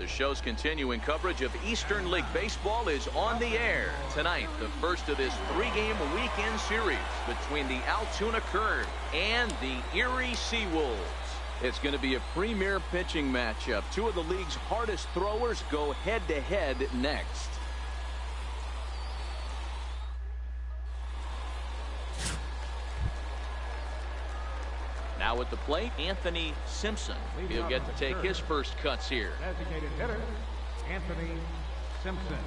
The show's continuing coverage of Eastern League Baseball is on the air. Tonight, the first of this three-game weekend series between the Altoona Curve and the Erie Seawolves. It's going to be a premier pitching matchup. Two of the league's hardest throwers go head-to-head next. Now at the plate, Anthony Simpson. He'll get to take his first cuts here. Designated hitter, Anthony Simpson.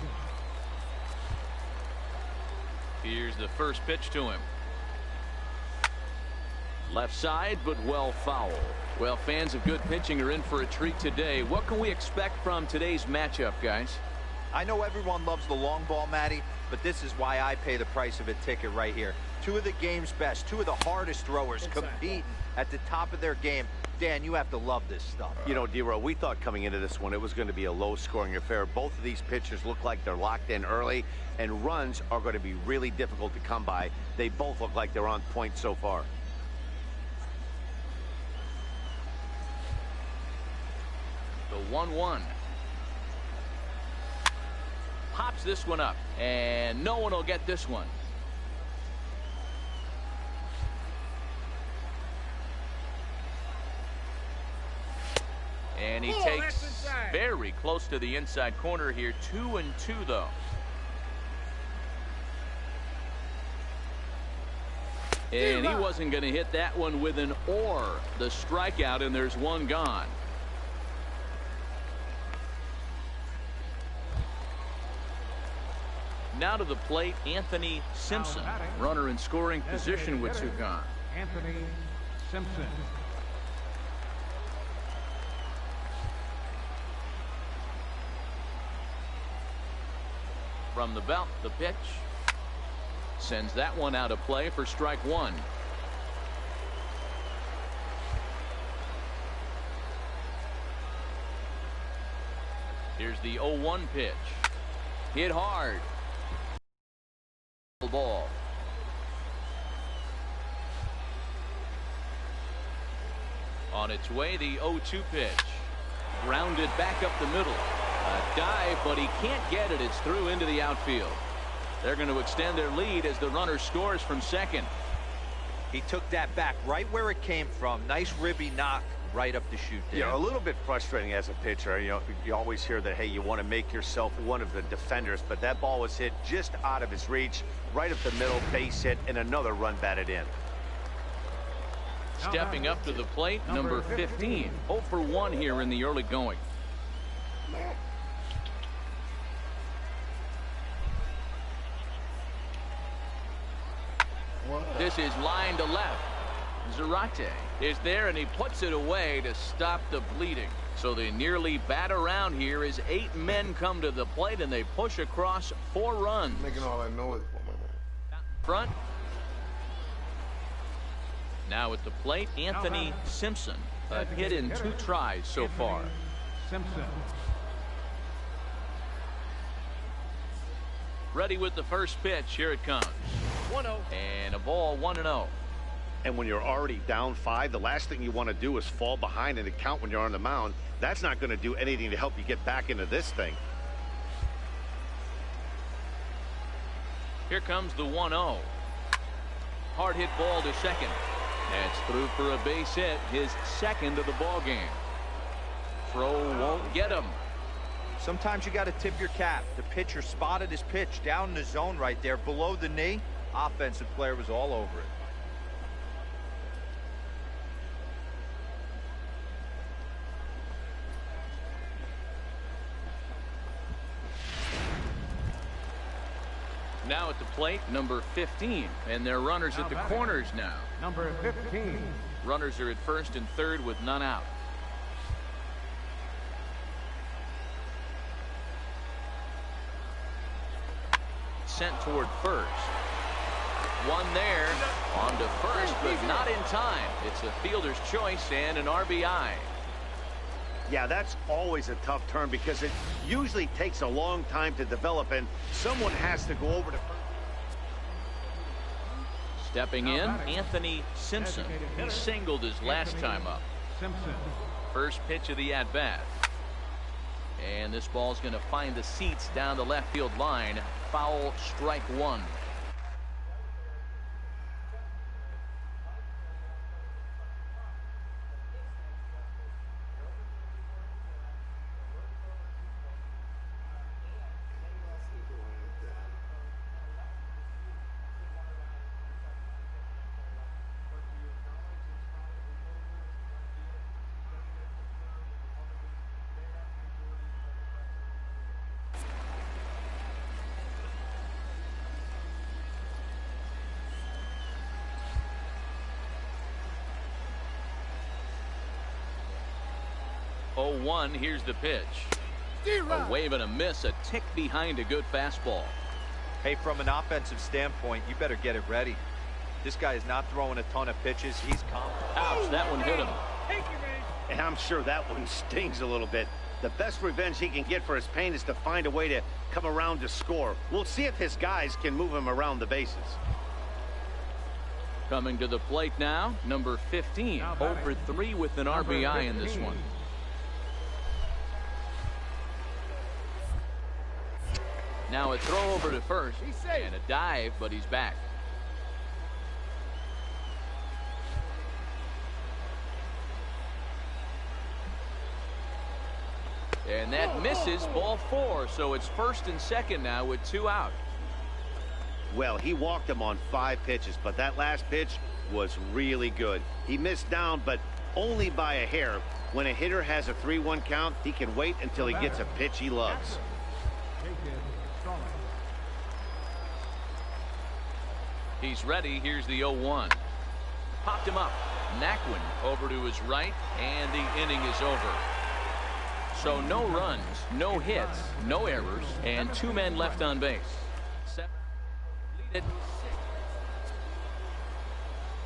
Here's the first pitch to him. Left side, but well foul. Well, fans of good pitching are in for a treat today. What can we expect from today's matchup, guys? I know everyone loves the long ball, Matty, but this is why I pay the price of a ticket right here. Two of the game's best, two of the hardest throwers competing at the top of their game. Dan, you have to love this stuff. You know, D-Row, we thought coming into this one it was going to be a low-scoring affair. Both of these pitchers look like they're locked in early, and runs are going to be really difficult to come by. They both look like they're on point so far. The 1-1. Pops this one up, and no one will get this one. And he takes very close to the inside corner here. 2-2 though. And he wasn't going to hit that one with an or. The strikeout, and there's one gone. Now to the plate, Anthony Simpson. Runner in scoring position with two gone. Anthony Simpson. From the belt, the pitch. Sends that one out of play for strike one. Here's the 0-1 pitch. Hit hard. Ball. On its way, the 0-2 pitch. Grounded back up the middle. A dive, but he can't get it. It's through into the outfield. They're going to extend their lead as the runner scores from second. He took that back right where it came from. Nice ribby knock right up the chute there. Yeah, a little bit frustrating as a pitcher. You know, you always hear that, hey, you want to make yourself one of the defenders, but that ball was hit just out of his reach, right up the middle, base hit, and another run batted in. Stepping up to the plate, number 15. 0 for 1 here in the early going. This is line to left. Zarate is there, and he puts it away to stop the bleeding. So they nearly bat around here as 8 men come to the plate, and they push across 4 runs. Making all that noise. Front. Now at the plate, Anthony Simpson. A hit in 2 tries so far. Simpson. Ready with the first pitch. Here it comes. 1-0. And a ball, 1-0. And when you're already down 5, the last thing you want to do is fall behind in the count when you're on the mound. That's not going to do anything to help you get back into this thing. Here comes the 1-0. Hard hit ball to second. That's through for a base hit, his second of the ball game. Throw won't get him. Sometimes you got to tip your cap. The pitcher spotted his pitch down in the zone right there below the knee. Offensive player was all over it. Now at the plate, number 15, and they're runners at the corners now. Number 15. Runners are at first and third with none out. Sent toward first. One there, on to first, but not in time. It's a fielder's choice and an RBI. Yeah, that's always a tough turn because it usually takes a long time to develop, and someone has to go over to first. Stepping in, Anthony Simpson. He singled his last time up. Simpson. First pitch of the at-bat. And this ball's going to find the seats down the left field line. Foul, strike one. Oh, 1, here's the pitch. A wave and a miss, a tick behind a good fastball. Hey, from an offensive standpoint, you better get it ready. This guy is not throwing a ton of pitches. He's calm. Ouch, that one hit him. And I'm sure that one stings a little bit. The best revenge he can get for his pain is to find a way to come around to score. We'll see if his guys can move him around the bases. Coming to the plate now, number 15. 0 for 3 with an RBI in this one. Now a throw over to first and a dive, but he's back. And that misses, ball 4. So it's first and second now with 2 out. Well, he walked him on 5 pitches, but that last pitch was really good. He missed down, but only by a hair. When a hitter has a 3-1 count, he can wait until he gets a pitch he loves. He's ready. Here's the 0-1. Popped him up. Naquin over to his right, and the inning is over. So no runs, no hits, no errors, and 2 men left on base.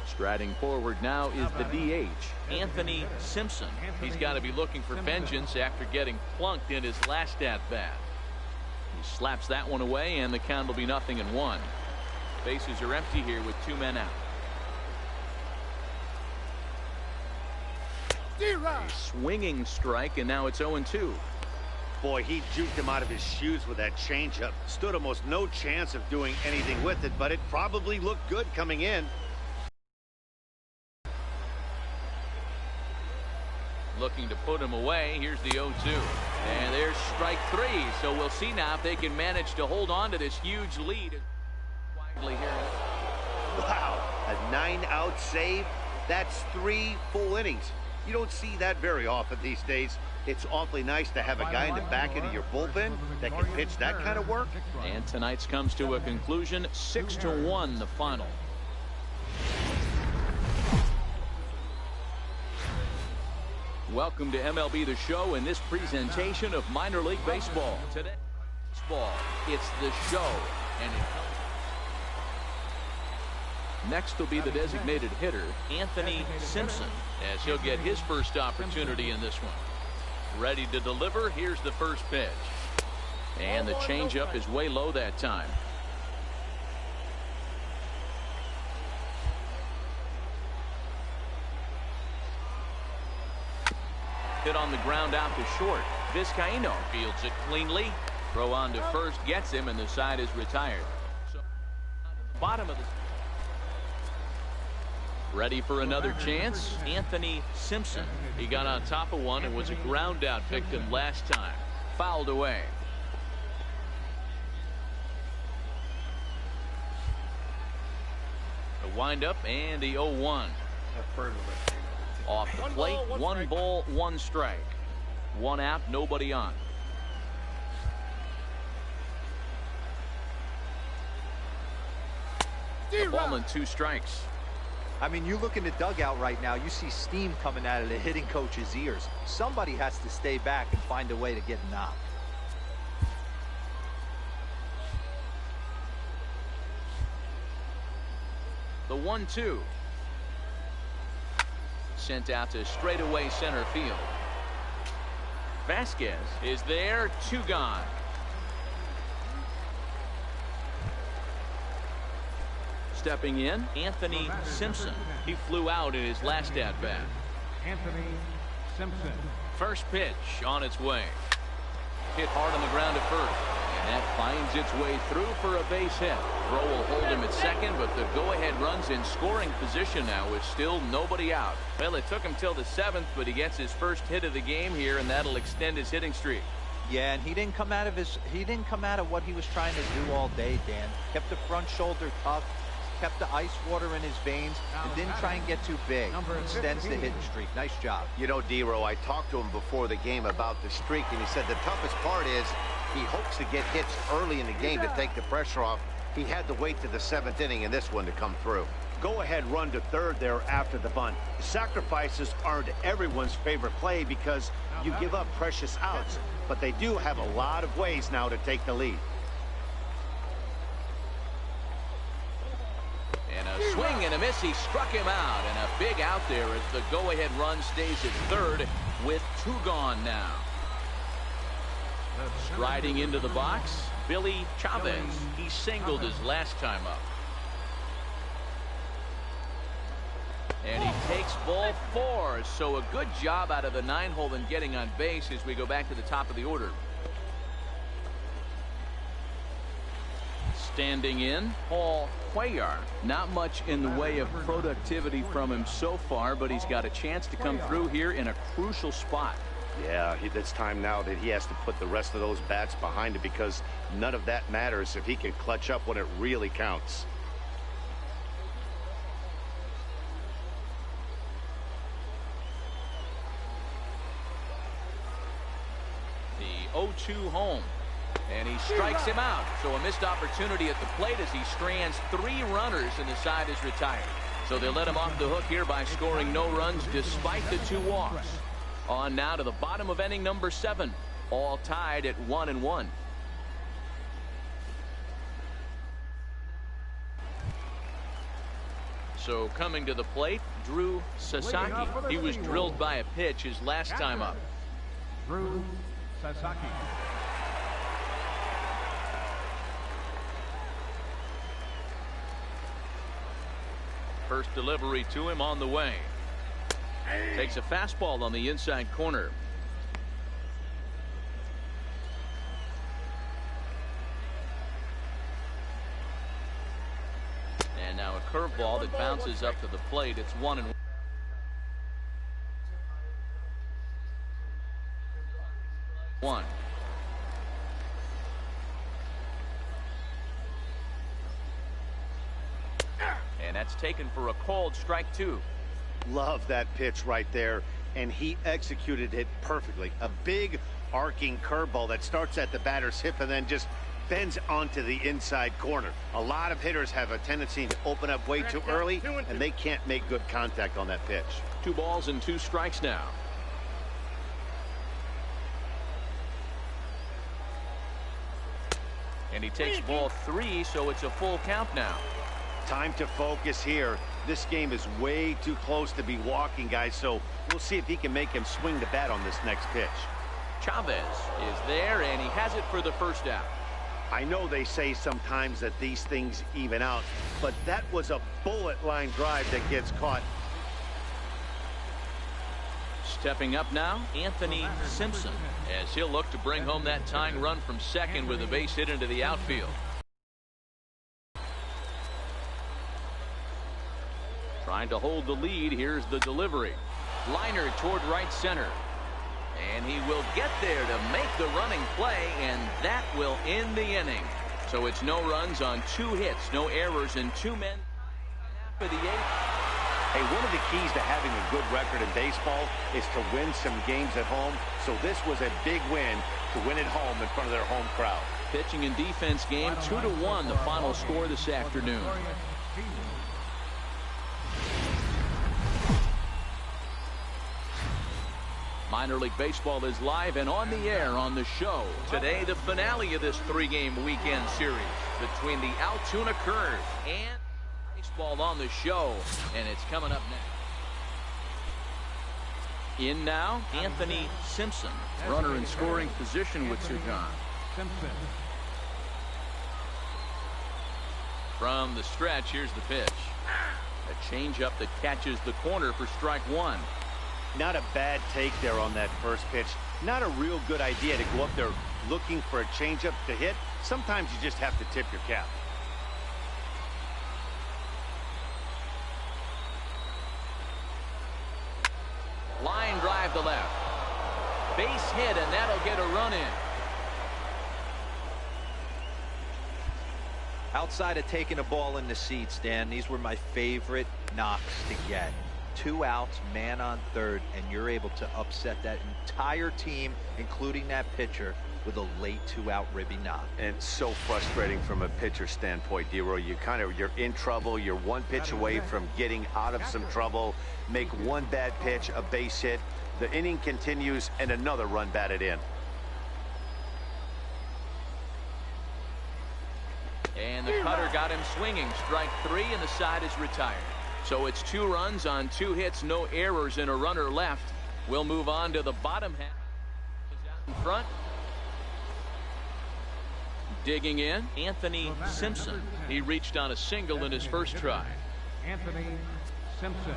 Striding forward now is the DH, Anthony Simpson. He's got to be looking for vengeance after getting plunked in his last at-bat. He slaps that one away, and the count will be 0-1. Bases are empty here with 2 men out. A swinging strike, and now it's 0-2. Boy, he juked him out of his shoes with that changeup. Stood almost no chance of doing anything with it, but it probably looked good coming in. Looking to put him away. Here's the 0-2. And there's strike 3. So we'll see now if they can manage to hold on to this huge lead. Wow, a 9-out save. That's 3 full innings. You don't see that very often these days. It's awfully nice to have a guy in the back end of your bullpen that can pitch that kind of work. And tonight's comes to a conclusion, 6-1 the final. Welcome to MLB The Show in this presentation of minor league baseball. Today, baseball, it's the show, and next will be the designated hitter, Anthony Simpson, as he'll get his first opportunity in this one. Ready to deliver. Here's the first pitch. And the changeup is way low that time. Hit on the ground out to short. Vizcaíno fields it cleanly. Throw on to first gets him, and the side is retired. So, bottom of the... Ready for another chance, Anthony Simpson. He got on top of one and was a ground out victim last time. Fouled away. The windup and the 0-1. Off the plate, 1 ball, 1 strike. 1 out, nobody on. A ball and 2 strikes. I mean, you look in the dugout right now, you see steam coming out of the hitting coach's ears. Somebody has to stay back and find a way to get knocked. The 1-2. Sent out to straightaway center field. Vasquez is there, 2 gone. Stepping in, Anthony Simpson. He flew out in his last at-bat. Anthony Simpson. First pitch on its way. hit hard on the ground at first. And that finds its way through for a base hit. Throw will hold him at second, but the go-ahead run's in scoring position now with still nobody out. Well, it took him till the 7th, but he gets his first hit of the game here, and that'll extend his hitting streak. Yeah, and he didn't come out of what he was trying to do all day, Dan. Kept the front shoulder tough, kept the ice water in his veins, and didn't try and get too big. Extends the hitting streak. Nice job. You know, D-Row, I talked to him before the game about the streak, and he said the toughest part is he hopes to get hits early in the game to take the pressure off. He had to wait to the 7th inning in this one to come through. Go-ahead run to third there after the bunt. Sacrifices aren't everyone's favorite play because you give up precious outs, but they do have a lot of ways now to take the lead. And a swing and a miss. He struck him out, and a big out there as the go-ahead run stays at third with 2 gone now. Striding into the box, Billy Chavez. He singled his last time up. And he takes ball 4. So a good job out of the 9-hole in getting on base as we go back to the top of the order. Standing in, Paul Cuellar. Not much in the way of productivity from him so far, but he's got a chance to come through here in a crucial spot. Yeah, it's time now that he has to put the rest of those bats behind him because none of that matters if he can clutch up when it really counts. The 0-2 home. And he strikes him out. So a missed opportunity at the plate as he strands 3 runners and the side is retired. So they let him off the hook here by scoring no runs despite the 2 walks. On now to the bottom of inning number 7. All tied at 1-1. So coming to the plate, Drew Sasaki. He was drilled by a pitch his last time up. Drew Sasaki. First delivery to him on the way. Takes a fastball on the inside corner. And now a curveball that bounces up to the plate. It's 1-1. And that's taken for a called strike 2. Love that pitch right there, and he executed it perfectly. A big arcing curveball that starts at the batter's hip and then just bends onto the inside corner. A lot of hitters have a tendency to open up way too early, and they can't make good contact on that pitch. 2 balls and 2 strikes now. And he takes ball 3, so it's a full count now. Time to focus here. This game is way too close to be walking, guys, so we'll see if he can make him swing the bat on this next pitch. Chavez is there, and he has it for the first out. I know they say sometimes that these things even out, but that was a bullet line drive that gets caught. Stepping up now, Anthony Simpson, as he'll look to bring home that tying run from second with a base hit into the outfield. Trying to hold the lead. Here's the delivery. Liner toward right center. And he will get there to make the running play, and that will end the inning. So it's no runs on 2 hits, no errors, and 2 men for the 8th. Hey, one of the keys to having a good record in baseball is to win some games at home. So this was a big win to win at home in front of their home crowd. Pitching and defense game 2-1, the final score this afternoon. Minor League Baseball is live and on the air on the show. Today, the finale of this 3-game weekend series between the Altoona Curve and baseball on the show. And it's coming up next. In now, Anthony Simpson. Runner in scoring position with 2 gone. Simpson. From the stretch, here's the pitch. A changeup that catches the corner for strike 1. Not a bad take there on that first pitch. Not a real good idea to go up there looking for a changeup to hit, sometimes you just have to tip your cap. Line drive to left. Base hit, and that'll get a run in. Outside of taking a ball in the seats, Dan, these were my favorite knocks to get. 2 outs, man on third, and you're able to upset that entire team, including that pitcher, with a late 2-out ribby knock. And so frustrating from a pitcher standpoint, D-Roy. You're in trouble. You're one pitch away from getting out of some trouble. Make one bad pitch, a base hit. The inning continues, and another run batted in. And the cutter got him swinging. Strike 3, and the side is retired. So it's 2 runs on 2 hits, no errors, and a runner left. We'll move on to the bottom half. Out in front. Digging in, Anthony Simpson. He reached on a single in his first try. Anthony Simpson.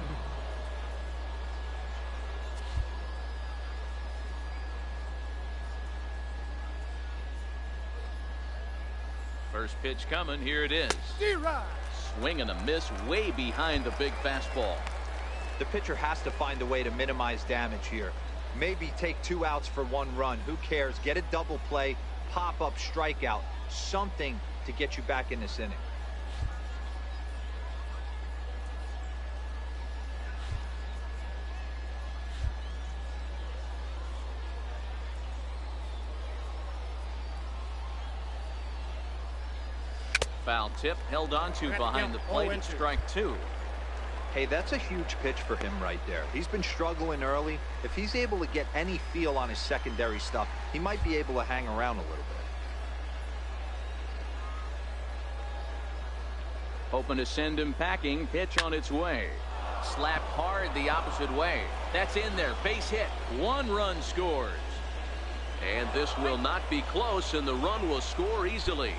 First pitch coming. Here it is. Swing and a miss way behind the big fastball. The pitcher has to find a way to minimize damage here. Maybe take 2 outs for 1 run. Who cares? Get a double play, pop up, strikeout, something to get you back in this inning. Foul tip held on to behind the plate at strike 2. Hey, that's a huge pitch for him right there. He's been struggling early. If he's able to get any feel on his secondary stuff, he might be able to hang around a little bit. Hoping to send him packing. Pitch on its way. Slapped hard the opposite way. That's in there. Base hit. 1 run scores. And this will not be close, and the run will score easily.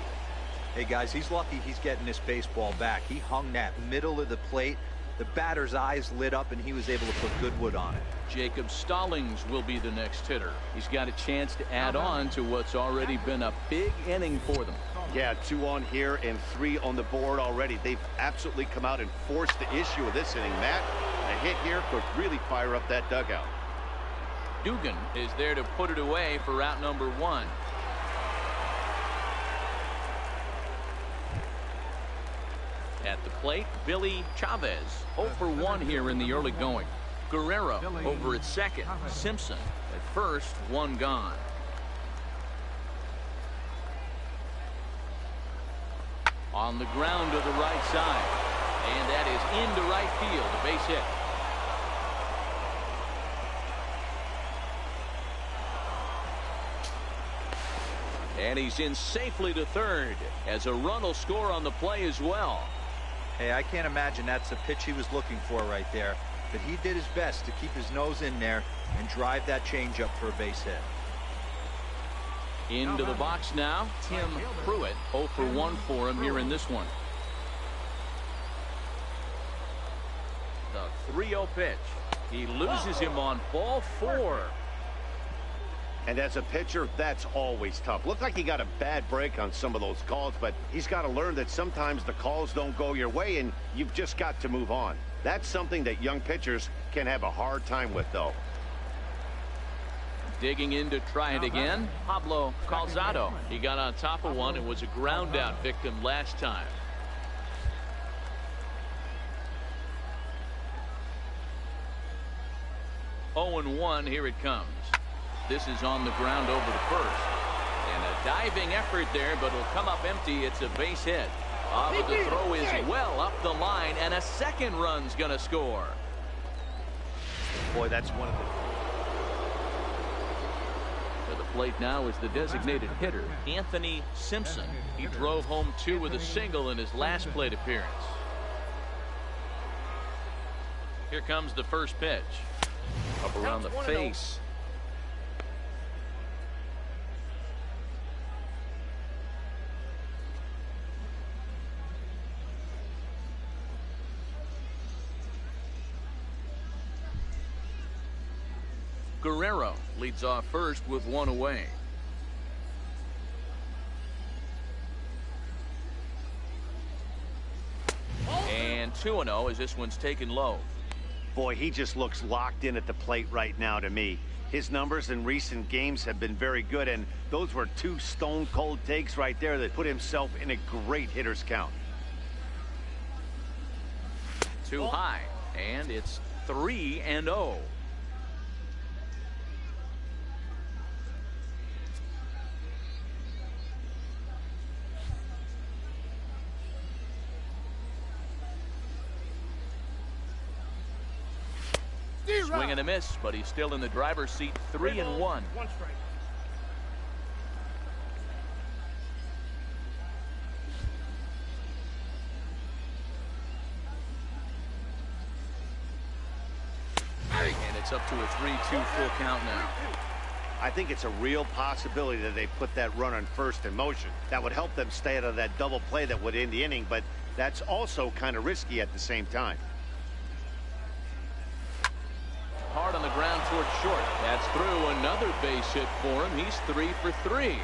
Hey, guys, he's lucky he's getting this baseball back. He hung that middle of the plate. The batter's eyes lit up, and he was able to put good wood on it. Jacob Stallings will be the next hitter. He's got a chance to add on to what's already been a big inning for them. Yeah, 2 on here and 3 on the board already. They've absolutely come out and forced the issue of this inning. Matt, a hit here could really fire up that dugout. Dugan is there to put it away for out number 1. At the plate, Billy Chavez. 0 for 1 here in the early going. Guerrero over at second. Simpson at first, 1 gone. On the ground to the right side. And that is into right field. A base hit. And he's in safely to third, as a run will score on the play as well. Hey, I can't imagine that's the pitch he was looking for right there. But he did his best to keep his nose in there and drive that changeup for a base hit. Into the box now, Tim Pruitt. 0 for 1 for him here in this one. The 3-0 pitch. He loses him on ball 4. And as a pitcher, that's always tough. Looked like he got a bad break on some of those calls, but he's got to learn that sometimes the calls don't go your way, and you've just got to move on. That's something that young pitchers can have a hard time with, though. Digging in to try it again, Pablo Calzado. He got on top of one and was a ground out victim last time. Oh, 0-1, here it comes. This is on the ground over the first. And a diving effort there, but it'll come up empty. It's a base hit. But the throw is well up the line, and a second run's going to score. Boy, that's one of the... To the plate now is the designated hitter, Anthony Simpson. He drove home 2 with a single in his last plate appearance. Here comes the first pitch. Up around the face. Guerrero leads off first with 1 away. 2-0 as this one's taken low. Boy, he just looks locked in at the plate right now to me. His numbers in recent games have been very good, and those were two stone-cold takes right there that put himself in a great hitter's count. Too high, and it's 3-0. Swing and a miss, but he's still in the driver's seat. 3-1. One strike. And it's up to a 3-2 full count now. I think it's a real possibility that they put that run on first in motion. That would help them stay out of that double play that would end the inning, but that's also kind of risky at the same time. Hard on the ground towards short. That's through. Another base hit for him. He's 3 for 3.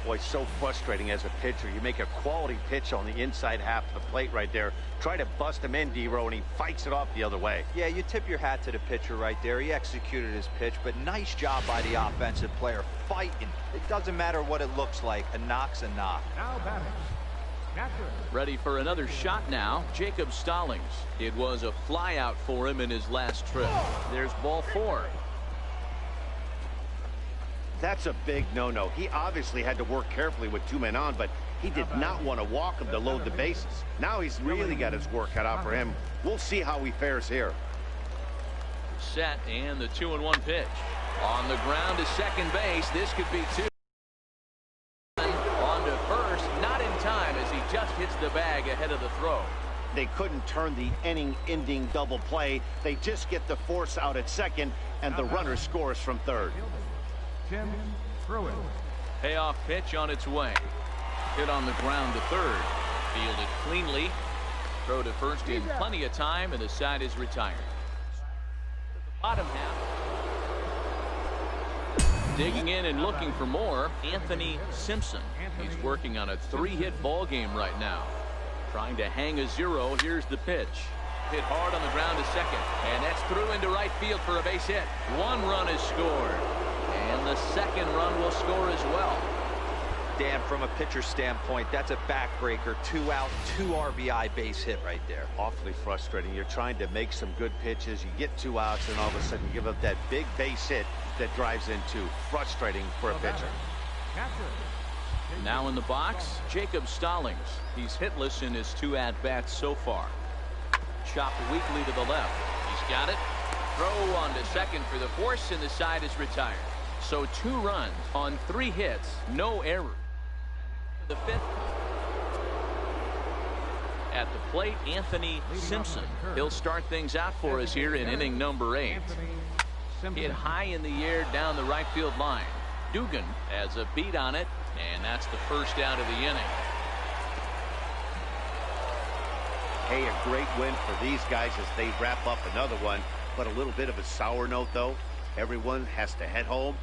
Boy, so frustrating as a pitcher. You make a quality pitch on the inside half of the plate right there. Try to bust him in, D-Row, and he fights it off the other way. Yeah, you tip your hat to the pitcher right there. He executed his pitch, but nice job by the offensive player fighting. It doesn't matter what it looks like. A knock's a knock. Now batting. Catcher. Ready for another shot now. Jacob Stallings. It was a fly out for him in his last trip. There's ball 4. That's a big no-no. He obviously had to work carefully with 2 men on, but he did not want to walk him to load the bases. Now he's really got his work cut out for him. We'll see how he fares here. Set, and the 2-1 pitch. On the ground to second base. This could be 2. On to first. Not in time as he just hits the bag ahead of the throw. They couldn't turn the inning-ending double play. They just get the force out at second, and the runner scores from third. Tim Pruitt. Payoff pitch on its way. Hit on the ground to third. Fielded cleanly. Throw to first in plenty of time, and the side is retired. Bottom half. Digging in and looking for more, Anthony Simpson. He's working on a 3-hit ball game right now. Trying to hang a 0. Here's the pitch. Hit hard on the ground to second, and that's through into right field for a base hit. 1 run is scored. And the second run will score as well. Dan, from a pitcher standpoint, that's a backbreaker. 2 out, 2 RBI base hit right there. Awfully frustrating. You're trying to make some good pitches. You get 2 outs, and all of a sudden you give up that big base hit that drives in 2. Frustrating for a pitcher. Catcher. Now in the box, Jacob Stallings. He's hitless in his 2 at-bats so far. Chopped weakly to the left. He's got it. Throw on to second for the force, and the side is retired. So 2 runs on 3 hits, no error. The 5th. At the plate, Anthony Simpson. He'll start things out for us here in inning number 8. Hit high in the air down the right field line. Dugan has a beat on it, and that's the first out of the inning. Hey, a great win for these guys as they wrap up another one, but a little bit of a sour note, though. Everyone has to head home.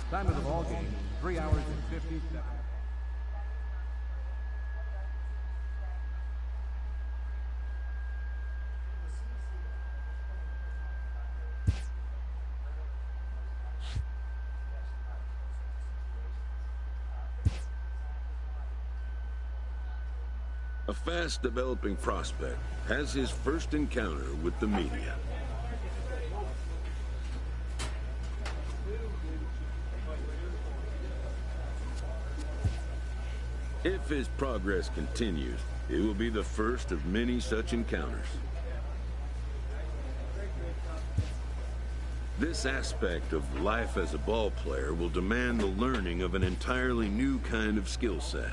Time of the ball game, 3 hours and 57. A fast-developing prospect has his first encounter with the media. If his progress continues, it will be the first of many such encounters. This aspect of life as a ball player will demand the learning of an entirely new kind of skill set.